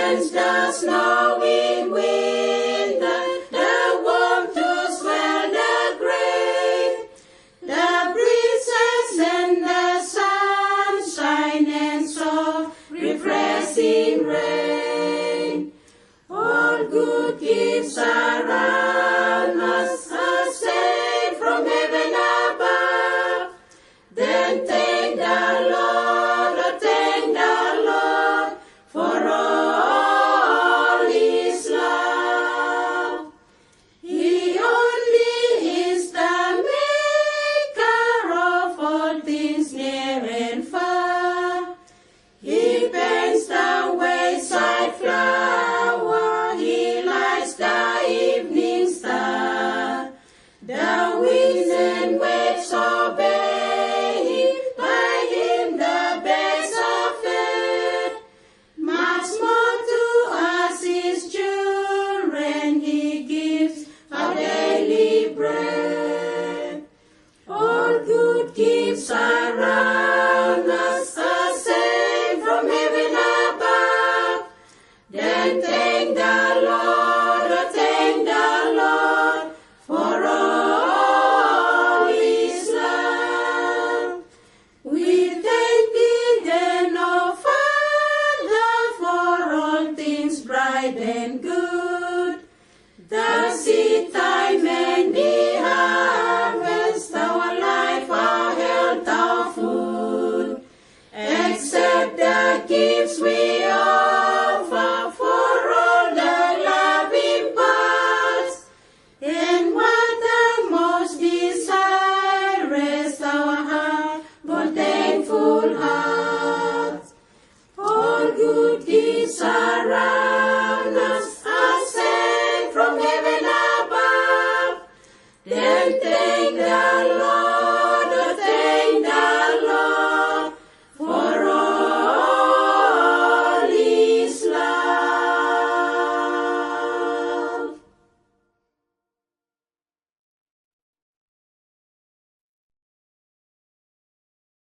turns the snow in winter, the warmth to swell the grain, the breezes and the sunshine and soft refreshing rain. All good gifts around us are sent from heaven above. Then thank the Lord, oh, thank the Lord for all His love. He only is the maker of all things near and far. He paints the wayside flower, He lights the evening star. The winds and waves obey Him, by Him the birds are fed. Much more to us His children He gives our daily bread. All good gifts around us are sent from heaven above. Then thank the Lord, oh, thank the Lord for all His love. We thank Thee then, O Father, for all things bright and good, the seed time and the harvest, our life, our health, our food. Accept the gifts we